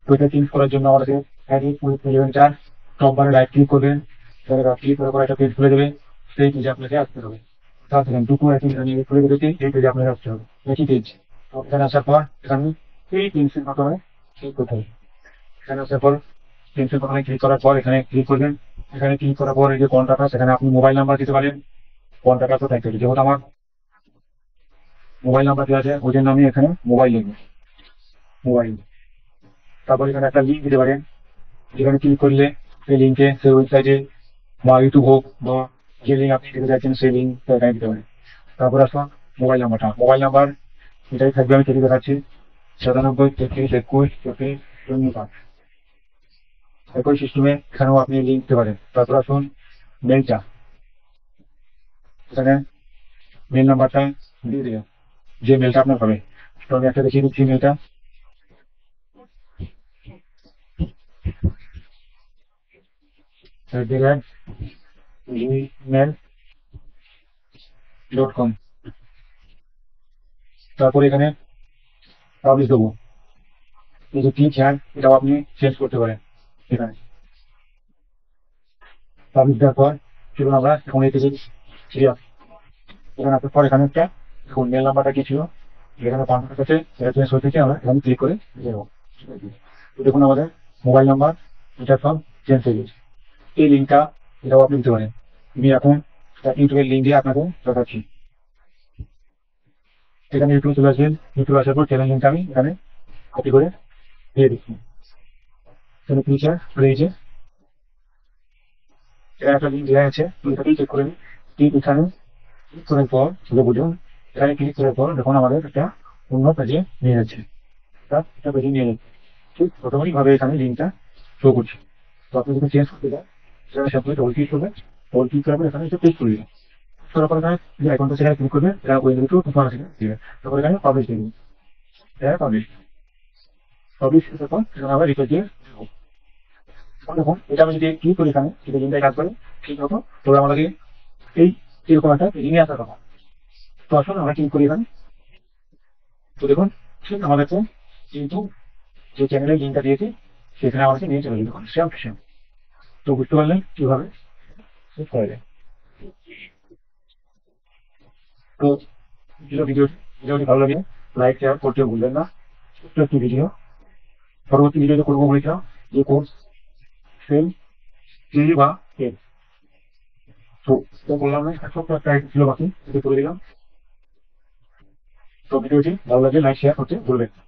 তো এটা চেঞ্জ করার জন্য আমাদের এডিট উইথ ইভেন্টার টপ বারে রাইট ক্লিক করবেন, ক্লিক করার পর একটা পেজ খুলে দেবে, সেই পেজে আপনাকে আসতে হবে। তারপরে দুটো একই আমি খুলে দিয়েছি, এই পেজে আপনাকে আসতে হবে, একই পেজ। তো এখানে আসার পর এখানে এই পেন্সিল বাটনে ক্লিক করতে হবে। এখানে আসার পর পেন্সিল বাটনে ক্লিক করার পর এখানে ক্লিক করবেন। এখানে ক্লিক করার পর এই যে কন্টাক্ট আছে, সেখানে আপনি মোবাইল নাম্বার দিতে পারেন, কন্টাক্ট আছে টাইপ করবেন। যেহেতু আমার মোবাইল নাম্বার দেওয়া আছে ওই জন্য আমি এখানে মোবাইল লিখবো, মোবাইল। তারপর এখানে একটা লিঙ্ক দিতে পারেন, যেখানে ক্লিক করলে সেই লিঙ্কে সেই ওয়েবসাইটে বা ইউটিউব হোক বা যে লিঙ্ক আপনি দিতে চাইছেন সেই লিঙ্ক এখানে দিতে পারেন। তারপর আসুন মোবাইল নাম্বারটা, মোবাইল নাম্বার এটাই থাকবে, আমি কেটে দেখাচ্ছি 97 33 21 34 05। একই সিস্টেমে এখানেও আপনি লিঙ্ক দিতে পারেন। তারপর আসুন মেলটা, এখানে মেল নাম্বারটা দিয়ে দেবেন, যে মেলটা আপনার হবে। তো আমি একটা দেখিয়ে দিচ্ছি মেলটা, gmail.com। তারপর এখানে পাবলিশ দেবো, এই যে ক্লিক হ্যান্ড এটাও আপনি চেঞ্জ করতে পারেন। এখানে পাবলিশ দেওয়ার পর চলুন আমরা এখন এই পেজে ফিরে আসি। এখানে আসার পর এখানে একটা এখন মেল নাম্বারটা কি ছিল, যেখানে কন্ট্যাক্ট আছে সেটা চেঞ্জ হয়ে থেকে আমরা এখানে ক্লিক করে দিয়ে দেবো। তো দেখুন আমাদের মোবাইল নাম্বার এটা সব চেঞ্জ হয়ে গেছে। এই লিঙ্কটা এটাও আপনি দিতে পারেন। আমি এখন ইউটিউবের লিঙ্ক দিয়ে আপনাকে দেখাচ্ছি। এখানে ইউটিউবে চলে আসবেন, ইউটিউবে আসার পর চ্যানেল লিঙ্কটা আমি এখানে কপি করে দিয়ে দিচ্ছি। এখানে ক্লিক রয়েছে, একটা লিঙ্ক দেওয়া আছে, লিঙ্কটাকেই চেক করে নিন। ঠিক এখানে ক্লিক করার পর শুধু বুঝুন, এখানে ক্লিক করার পর দেখুন আমাদের একটা অন্য পেজে নিয়ে যাচ্ছে, একটা পেজে নিয়ে যাচ্ছে। ঠিক অটোমেটিক ভাবে এখানে লিঙ্কটা শো করছে। তো আপনি যদি চেঞ্জ করতে চান সেখানে সাথে ডবল ক্লিক করবেন, ডবল ক্লিক করার পর এখানে এসে পেস্ট করে দিবেন। করার পর এখানে যে আইকনটা সেখানে ক্লিক করবেন, এটা ওই দুটো তোমার আছে দিবেন। তারপর এখানে পাবলিশ দিবেন, এটা পাবলিশ পাবলিশ করার পর এখানে আবার রিকোয়েস্ট দিয়ে দেবো। দেখুন এটা আমি যদি ক্লিক করি এখানে, যদি লিঙ্কটা কাজ করে ঠিক মতো, তবে আমাদেরকে এই এরকম একটা পেজে নিয়ে আসার কথা। তো আসুন আমরা ক্লিক করি এখানে। তো দেখুন ঠিক আমাদেরকে কিন্তু যে চ্যানেলের লিঙ্কটা দিয়েছি সেখানে আমাদেরকে নিয়ে চলে যাবে, দেখুন সেম টু সেম। তো বুঝতে পারলেন কিভাবে সেভ করা যায়। তো ভিডিওটি ভালো লাগে লাইক শেয়ার করতে ভুলবেন না। ছোট্ট একটি ভিডিও, পরবর্তী ভিডিওতে করবো বলেছিলাম যে কোর্স সেল বা সেল। তো বললাম না, ছোট্ট একটা ছিল বাকি, সেটা করে দিলাম। তো ভিডিওটি ভালো লাগে লাইক শেয়ার করতে ভুলবেন না।